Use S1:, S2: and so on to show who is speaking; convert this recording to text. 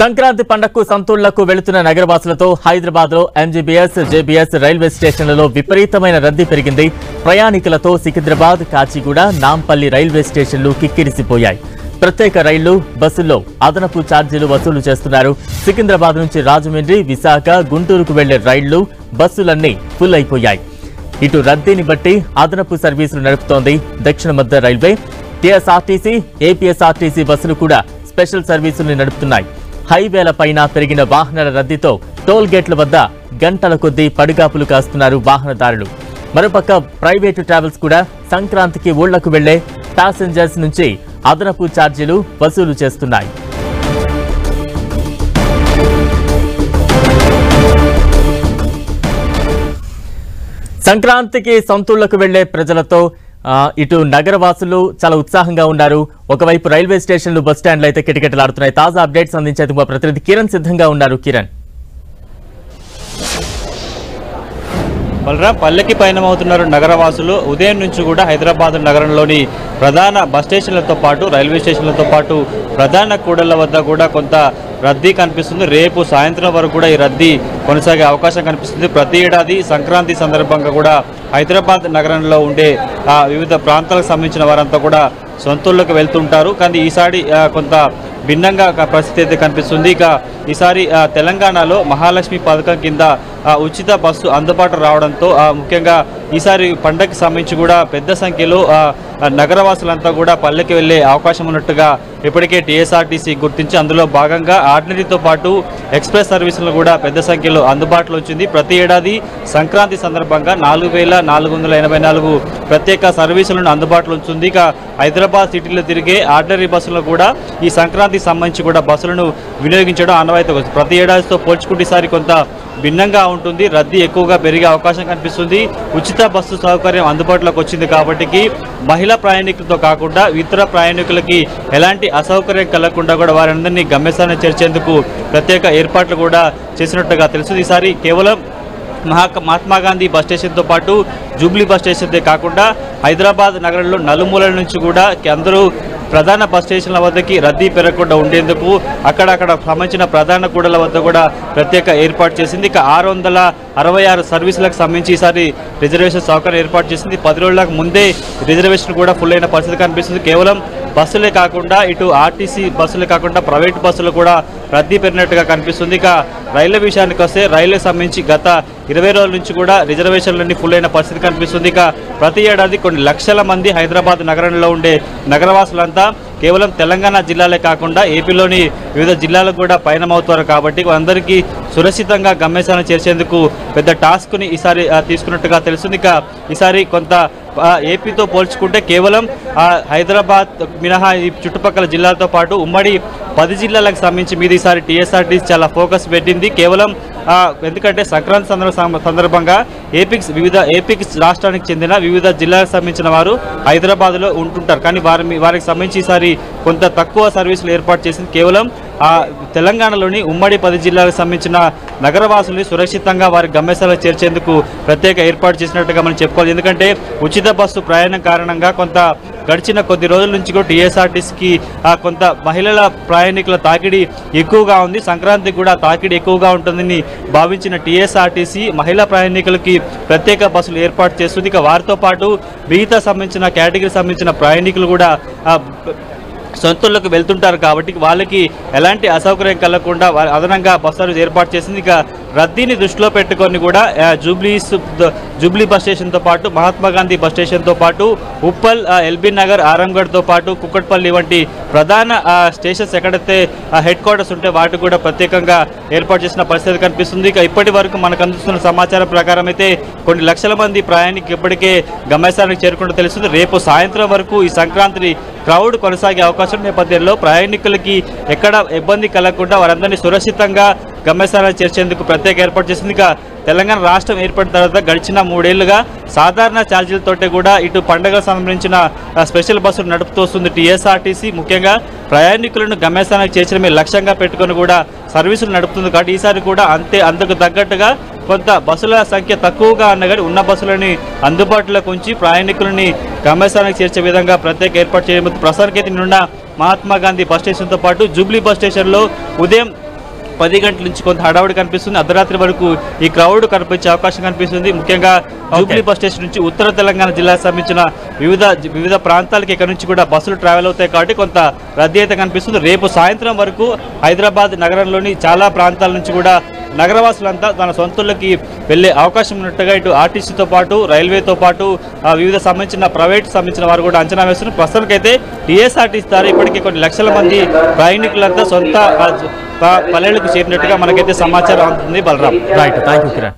S1: సంక్రాంతి పండగకు సంతూళ్లకు వెళుతున్న నగరవాసులతో హైదరాబాద్లో ఎంజీబీఎస్, జేబీఎస్ రైల్వే స్టేషన్లలో విపరీతమైన రద్దీ పెరిగింది. ప్రయాణికులతో సికింద్రాబాద్, కాచిగూడ, నాంపల్లి రైల్వే స్టేషన్లు కిక్కిరిసిపోయాయి. ప్రత్యేక రైళ్లు, బస్సుల్లో అదనపు ఛార్జీలు వసూలు చేస్తున్నారు. సికింద్రాబాద్ నుంచి రాజమండ్రి, విశాఖ, గుంటూరుకు వెళ్లే రైళ్లు, బస్సులన్నీ ఫుల్ అయిపోయాయి. ఇటు రద్దీని బట్టి అదనపు సర్వీసులు నడుపుతోంది దక్షిణ మధ్య రైల్వే. టీఎస్ఆర్టీసీ, ఏపీఎస్ఆర్టీసీ బస్సులు కూడా స్పెషల్ సర్వీసుల్ని నడుపుతున్నాయి. హైవేల పైన పెరిగిన వాహనాల రద్దీతో టోల్ గేట్ల వద్ద గంటల కొద్దీ పడిగాపులు కాస్తున్నారు వాహనదారులు. మరోపక్క ప్రైవేటు ట్రావెల్స్ కూడా సంక్రాంతికి ఊళ్లకు వెళ్లే ప్యాసింజర్స్ నుంచి అదనపు ఛార్జీలు వసూలు చేస్తున్నాయి. సంక్రాంతికి సొంతూళ్లకు వెళ్లే ప్రజలతో ఇటు నగరవాసులు చాలా ఉత్సాహంగా ఉన్నారు. ఒకవైపు రైల్వే స్టేషన్లు, బస్ స్టాండ్లు అయితే కిటకిటలాడుతున్నాయి. తాజా అప్డేట్స్ అందించేందుకు మా ప్రతినిధి కిరణ్ సిద్ధంగా ఉన్నారు. కిరణ్,
S2: పల్లెకి పయనమవుతున్నారు నగరవాసులు. ఉదయం నుంచి కూడా హైదరాబాద్ నగరంలోని ప్రధాన బస్ స్టేషన్లతో పాటు రైల్వే స్టేషన్లతో పాటు ప్రధాన కూడళ్ల వద్ద కూడా కొంత రద్దీ కనిపిస్తుంది. రేపు సాయంత్రం వరకు కూడా ఈ రద్దీ కొనసాగే అవకాశం కనిపిస్తుంది. ప్రతి ఏడాది సంక్రాంతి సందర్భంగా కూడా హైదరాబాద్ నగరంలో ఉండే వివిధ ప్రాంతాలకు సంబంధించిన వారంతా కూడా సొంతూళ్ళకు వెళ్తుంటారు. కానీ ఈసారి కొంత భిన్నంగా పరిస్థితి అయితే కనిపిస్తుంది. ఇక ఈసారి తెలంగాణలో మహాలక్ష్మి పథకం కింద ఉచిత బస్సు అందుబాటు రావడంతో ముఖ్యంగా ఈసారి పండగకి సంబంధించి కూడా పెద్ద సంఖ్యలో నగరవాసులంతా కూడా పల్లెకి వెళ్లే అవకాశం ఉన్నట్టుగా ఇప్పటికే టీఎస్ఆర్టీసీ గుర్తించి అందులో భాగంగా ఆర్డినరీతో పాటు ఎక్స్ప్రెస్ సర్వీసులను కూడా పెద్ద సంఖ్యలో అందుబాటులో వచ్చింది. ప్రతి ఏడాది సంక్రాంతి సందర్భంగా 4484 ప్రత్యేక సర్వీసులను అందుబాటులో ఉంచుంది. ఇక హైదరాబాద్ సిటీలో తిరిగే ఆర్డినరీ బస్సులను కూడా ఈ సంక్రాంతికి సంబంధించి కూడా బస్సులను వినియోగించడం ఆనవాయితీ వస్తుంది. ప్రతి ఏడాదితో పోల్చుకుంటే ఈసారి కొంత భిన్నంగా ఉంటుంది. రద్దీ ఎక్కువగా పెరిగే అవకాశం కనిపిస్తుంది. ఉచిత బస్సు సౌకర్యం అందుబాటులోకి వచ్చింది కాబట్టి మహిళా ప్రయాణికులతో కాకుండా ఇతర ప్రయాణికులకి ఎలాంటి అసౌకర్యం కలగకుండా కూడా వారందరినీ గమ్యస్థానం చేర్చేందుకు ప్రత్యేక ఏర్పాట్లు కూడా చేసినట్టుగా తెలుస్తుంది. ఈసారి కేవలం మహాత్మాగాంధీ బస్ స్టేషన్తో పాటు జూబ్లీ బస్ స్టేషన్తో కాకుండా హైదరాబాద్ నగరంలో నలుమూలల నుంచి కూడా అందరూ ప్రధాన బస్ స్టేషన్ల వద్దకి రద్దీ పెరగకుండా ఉండేందుకు అక్కడక్కడ సంబంధించిన ప్రధాన కూడల వద్ద కూడా ప్రత్యేక ఏర్పాటు చేసింది. ఇక 666 సర్వీసులకు సంబంధించి ఈసారి రిజర్వేషన్ సౌకర్యం ఏర్పాటు చేసింది. 10 రోజులకు ముందే రిజర్వేషన్ కూడా ఫుల్ అయిన పరిస్థితి కనిపిస్తుంది. కేవలం బస్సులే కాకుండా ఇటు ఆర్టీసీ బస్సులే కాకుండా ప్రైవేట్ బస్సులు కూడా రద్దీ పెరిగినట్టుగా కనిపిస్తుంది. ఇక రైళ్ల విషయానికి వస్తే రైళ్లకు సంబంధించి గత 20 రోజుల నుంచి కూడా రిజర్వేషన్లన్నీ ఫుల్ అయిన పరిస్థితి కనిపిస్తుంది. ఇక ప్రతి ఏడాది కొన్ని లక్షల మంది హైదరాబాద్ నగరంలో ఉండే నగరవాసులంతా కేవలం తెలంగాణ జిల్లాలే కాకుండా ఏపీలోని వివిధ జిల్లాలకు కూడా పయనమవుతారు కాబట్టి అందరికీ సురక్షితంగా గమ్యస్థానం చేర్చేందుకు పెద్ద టాస్క్ని ఈసారి తీసుకున్నట్టుగా తెలుస్తుంది. ఇక ఈసారి కొంత ఏపీతో పోల్చుకుంటే కేవలం హైదరాబాద్ మినహా ఈ చుట్టుపక్కల జిల్లాలతో పాటు ఉమ్మడి 10 జిల్లాలకు సంబంధించి మీద ఈసారి టీఎస్ఆర్టీసీ చాలా ఫోకస్ పెట్టింది. కేవలం ఎందుకంటే సంక్రాంతి సందర్భంగా ఏపీకి రాష్ట్రానికి చెందిన వివిధ జిల్లాలకు సంబంధించిన వారు హైదరాబాద్లో ఉంటుంటారు. కానీ వారికి సంబంధించి ఈసారి కొంత తక్కువ సర్వీసులు ఏర్పాటు చేసింది. కేవలం తెలంగాణలోని ఉమ్మడి 10 జిల్లాలకు సంబంధించిన నగరవాసుల్ని సురక్షితంగా వారి గమ్యస్థానాలకు చేర్చేందుకు ప్రత్యేక ఏర్పాటు చేసినట్టుగా మనం చెప్పుకోవాలి. ఎందుకంటే ఉచిత బస్సు ప్రయాణం కారణంగా కొంత గడిచిన కొద్ది రోజుల నుంచి కూడా టీఎస్ఆర్టీసీకి కొంత మహిళల ప్రయాణికుల తాకిడి ఎక్కువగా ఉంది. సంక్రాంతికి కూడా తాకిడి ఎక్కువగా ఉంటుందని భావించిన టీఎస్ఆర్టీసీ మహిళా ప్రయాణికులకి ప్రత్యేక బస్సులు ఏర్పాటు చేస్తుంది. ఇక వారితో పాటు మిగతా సంబంధించిన కేటగిరీ సంబంధించిన ప్రయాణికులు కూడా సొంతూళ్ళకు వెళ్తుంటారు కాబట్టి వాళ్ళకి ఎలాంటి అసౌకర్యం కలగకుండా అదనంగా బస్ సర్వీస్ ఏర్పాటు చేసింది. ఇక రద్దీని దృష్టిలో పెట్టుకొని కూడా జూబ్లీ బస్ స్టేషన్తో పాటు మహాత్మాగాంధీ బస్ స్టేషన్తో పాటు ఉప్పల్, ఎల్బీ నగర్, ఆరంగఢ్తో పాటు కుక్కట్పల్లి వంటి ప్రధాన స్టేషన్స్ ఎక్కడైతే హెడ్ క్వార్టర్స్ ఉంటే వాటికి కూడా ప్రత్యేకంగా ఏర్పాటు చేసిన పరిస్థితి కనిపిస్తుంది. ఇక ఇప్పటి వరకు మనకు అందుతున్న సమాచారం ప్రకారం అయితే కొన్ని లక్షల మంది ప్రయాణికులు ఇప్పటికే గమ్యస్థానానికి చేరుకుంటూ తెలుస్తుంది. రేపు సాయంత్రం వరకు ఈ సంక్రాంతి క్రౌడ్ కొనసాగే అవకాశం నేపథ్యంలో ప్రయాణికులకి ఎక్కడ ఇబ్బంది కలగకుండా వారందరినీ సురక్షితంగా గమ్యస్థానాలు చేర్చేందుకు ప్రత్యేక ఏర్పాటు చేసింది. ఇక తెలంగాణ రాష్ట్రం ఏర్పడిన తర్వాత గడిచిన 3 ఏళ్లుగా సాధారణ ఛార్జీలతోటే కూడా ఇటు పండుగకు సంబంధించిన స్పెషల్ బస్సులు నడుపుతూ వస్తుంది టీఎస్ఆర్టీసీ. ముఖ్యంగా ప్రయాణికులను గమ్యస్థానానికి చేర్చడమే లక్ష్యంగా పెట్టుకొని కూడా సర్వీసులు నడుపుతుంది కాబట్టి ఈసారి కూడా అందుకు తగ్గట్టుగా కొంత బస్సుల సంఖ్య తక్కువగా ఉన్న కానీ ఉన్న బస్సులని అందుబాటులోకి ఉంచి ప్రయాణికులని గమ్యస్థానానికి చేర్చే విధంగా ప్రత్యేక ఏర్పాటు చేయడం. ప్రస్తుతానికైతే నిన్న మహాత్మా గాంధీ బస్ స్టేషన్తో పాటు జూబ్లీ బస్ స్టేషన్లో ఉదయం 10 గంటల నుంచి కొంత హడావుడి కనిపిస్తుంది. అర్ధరాత్రి వరకు ఈ క్రౌడ్ కనిపించే అవకాశం కనిపిస్తుంది. ముఖ్యంగా జూబ్లీ బస్ స్టేషన్ నుంచి ఉత్తర తెలంగాణ జిల్లాకు సంబంధించిన వివిధ ప్రాంతాలకి ఇక్కడ నుంచి కూడా బస్సులు ట్రావెల్ అవుతాయి కాబట్టి కొంత రద్దీ అయితే కనిపిస్తుంది. రేపు సాయంత్రం వరకు హైదరాబాద్ నగరంలోని చాలా ప్రాంతాల నుంచి కూడా నగరవాసులంతా తన సొంతూళ్ళకి వెళ్లే అవకాశం ఉన్నట్టుగా ఇటు ఆర్టీసీతో పాటు రైల్వేతో పాటు వివిధ ప్రైవేట్ సంబంధించిన వారు కూడా అంచనా వేస్తున్నారు. ప్రస్తుతానికైతే టీఎస్ఆర్టీసీ ద్వారా ఇప్పటికీ కొన్ని లక్షల మంది ప్రయాణికులంతా సొంత పల్లెలకు చేరినట్టుగా మనకైతే సమాచారం అందుతుంది. Balaram.
S1: Right, thank you Kiran.